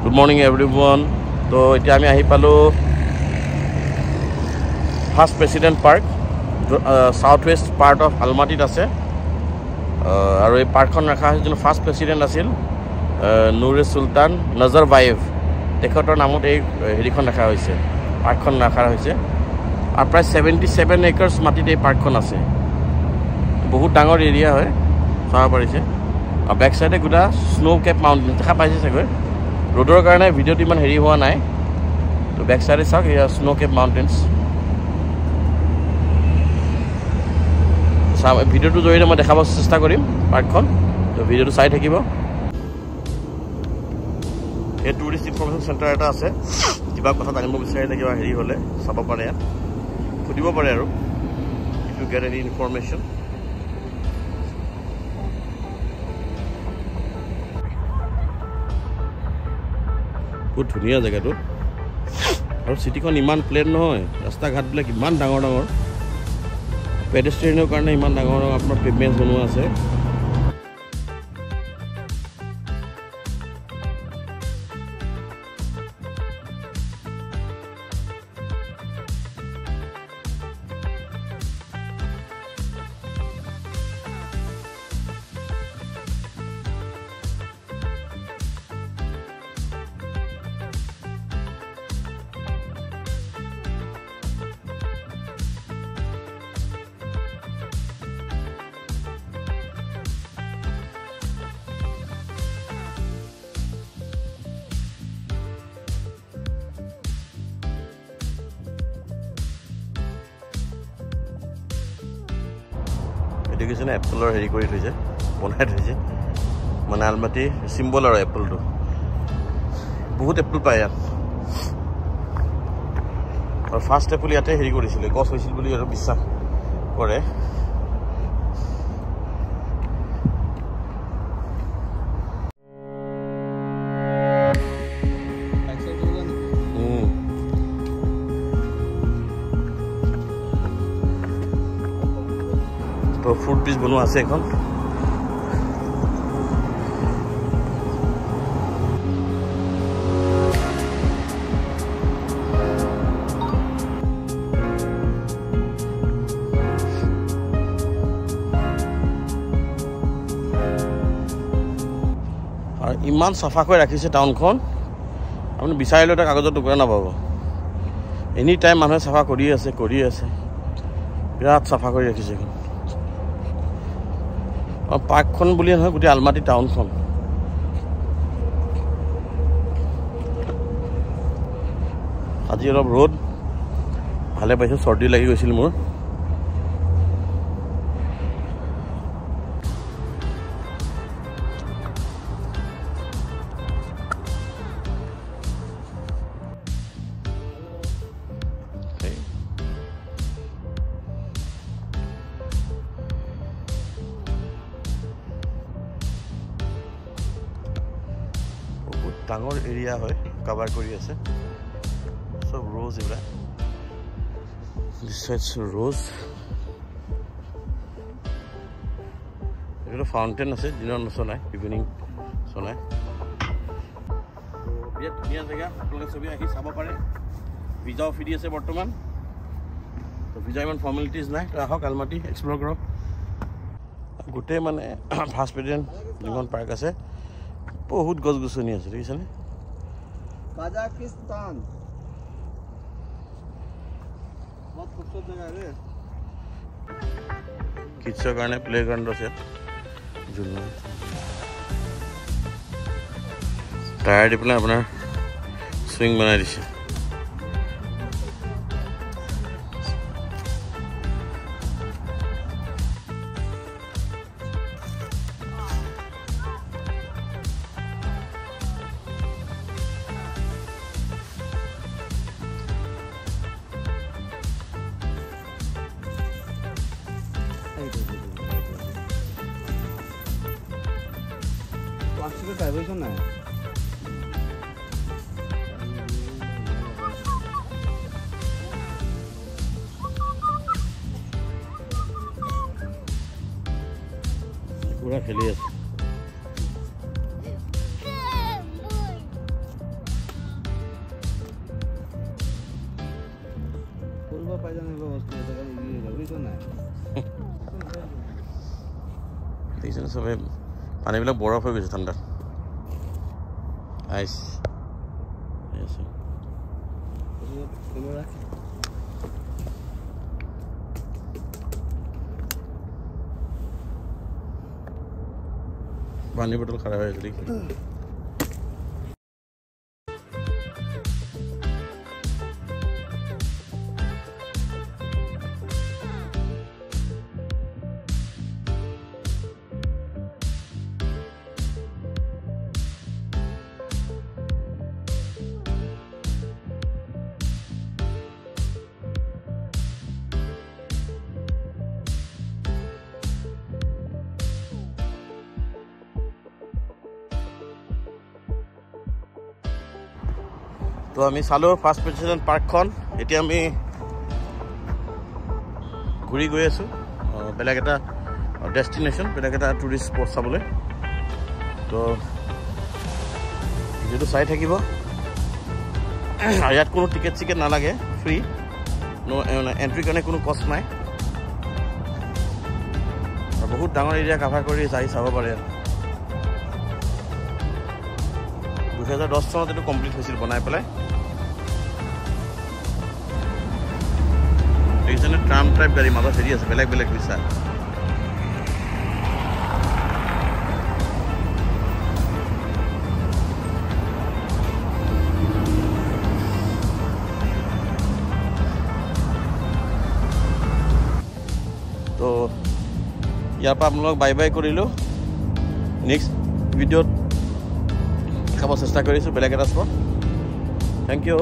Good morning everyone. So এতিয়া আমি আহি পালো first president park south west part of আলমাটিত আছে আৰু এই পাৰ্কখন ৰাখা হৈছে যোন ফাৰ্স্ট প্ৰেসিডেন্ট আছিল নুৰে সুলতান নজৰবায়েভ তেখেতৰ নামত এই হেৰিখন ৰাখা হৈছে পাৰ্কখন ৰাখা হৈছে আৰু প্ৰায় 77 একৰ্ছ মাটিত এই পাৰ্কখন আছে বহুত ডাঙৰ এৰিয়া হয় চাব পাৰিছে আৰু বেক সাইডে গুটা স্নো কেপ মাউণ্টেন দেখা পাইছে চাগৈ रोडर कारण भिडिओ इन हेरी हुआ ना तो बैक साइड चाक स्नो केप माउंटेन्स भिडिओ जरिए मैं देखा चेष्टा करिम पार्कखन तो भिडिओ चाई থাকিব ये टूरिस्ट इनफरमेशन सेंटर एटा আছে কিবা কথা জানিব বিচাৰিলে কিবা হেৰি হলে চাব পাৰে খুদিব পাৰে আৰু if you get any information बहुत धुनिया जगह तो और सिटी इमान प्लेन নহয় रास्ता घाट बिल्कुल इमान डांगर डांगर पेडेस्ट्रियनर कारण इमान डांगर अपना पेमेंट बनवा আছে এডুকেশন এপলৰ হেৰি কৰি থৈছে বনাই থৈছে মানে আলমাটি সিম্বল আৰু এপলটো বহুত এপল পায় আৰু ফাৰ্স্ট এপল ইয়াতে হেৰি কৰিছিল গছ হৈছিল বুলি আৰু বিশ্বাস কৰে तो फ्रूट ब्रिज बनवा আছে এখন আৰ ইমান সাফা কৰে ৰাখিছে টাউনখন আপনি বিচাৰিলে এটা কাগজৰ টুকুৰা নাপাব এনি টাইম মানুহে সাফা কৰি আছে বিৰাট সাফা কৰি ৰাখিছে এখন और पार्कखन बुलिए নহয় গোটে আলমাটি টাউনখন আজি অলপ রোদ ভালে পাইছো সর্দি লাগি গৈছিল মোৰ ডাঙৰ এৰিয়া হয় কভাৰ কৰি আছে সব ৰোজ ইবলা দিস সাইডস ৰোজ এটা ফাউন্টেন আছে দিনৰ নচলাই ইভিনিং চলাই বিৰাট ধুনীয়া জেগা আপোনালোকে সবে আহি চাব পাৰে ভিজাও ফ্ৰী আছে বৰ্তমান তো ভিজা ইমান ফৰ্মেলিটিজ নাই তো আহক আলমাটি এক্সপ্লোৰ কৰক গোটে মানে ফাৰ্স্ট প্ৰেসিডেন্ট যিখন পাৰ্ক আছে बहुत गस गसनी আছে দেখিছে নে কাজাকিস্তান বহুত খুবসুৰত জায়গা ৰে কিডসৰ কাৰণে প্লে গ্ৰাউণ্ড আছে জুলনা টায়াৰ দি পেলাই আপোনাৰ সুইং বনাই দিছে প্লাস্টিকেৰ ডাইভাৰশন না পুৰা খেলি আছে দেখিছেনে চবে পানীবিলাক বৰফ হৈ গৈছে ঠাণ্ডাত আইচ পানী বটল খারাপ হয়ে গেছে তো আমি চালো ফার্স্ট প্রেসিডেন্ট পার্কখন এতিয়া আমি ঘূৰি গৈ আছো বেলেগ এটা ডেষ্টিনেশ্যন বেলেগ এটা টুৰিষ্ট স্পট চাবলৈ তো যেটো চাই থাকিব ইয়াত কোনো টিকেট চিকেট নালাগে ফ্ৰী নো এন্ট্ৰি কাৰণে কোনো কষ্ট নাই বহুত ডাঙৰ এৰিয়া কভাৰ কৰি যাই চাব পাৰে 2010 চনত এটো কমপ্লিট হৈছিল বনাই পেলাই এইজনে ট্ৰাম টাইপ গাড়ি মাথা ফেৰি আছে বেলেগ বেলেগ দিশা তো ইয়াৰ পৰা আপোনালোক বাই বাই কৰিলো নেক্সট ভিডিঅ'ত দেখাব চেষ্টা কৰিছো বেলেগ এটা স্পট থ্যাংক ইউ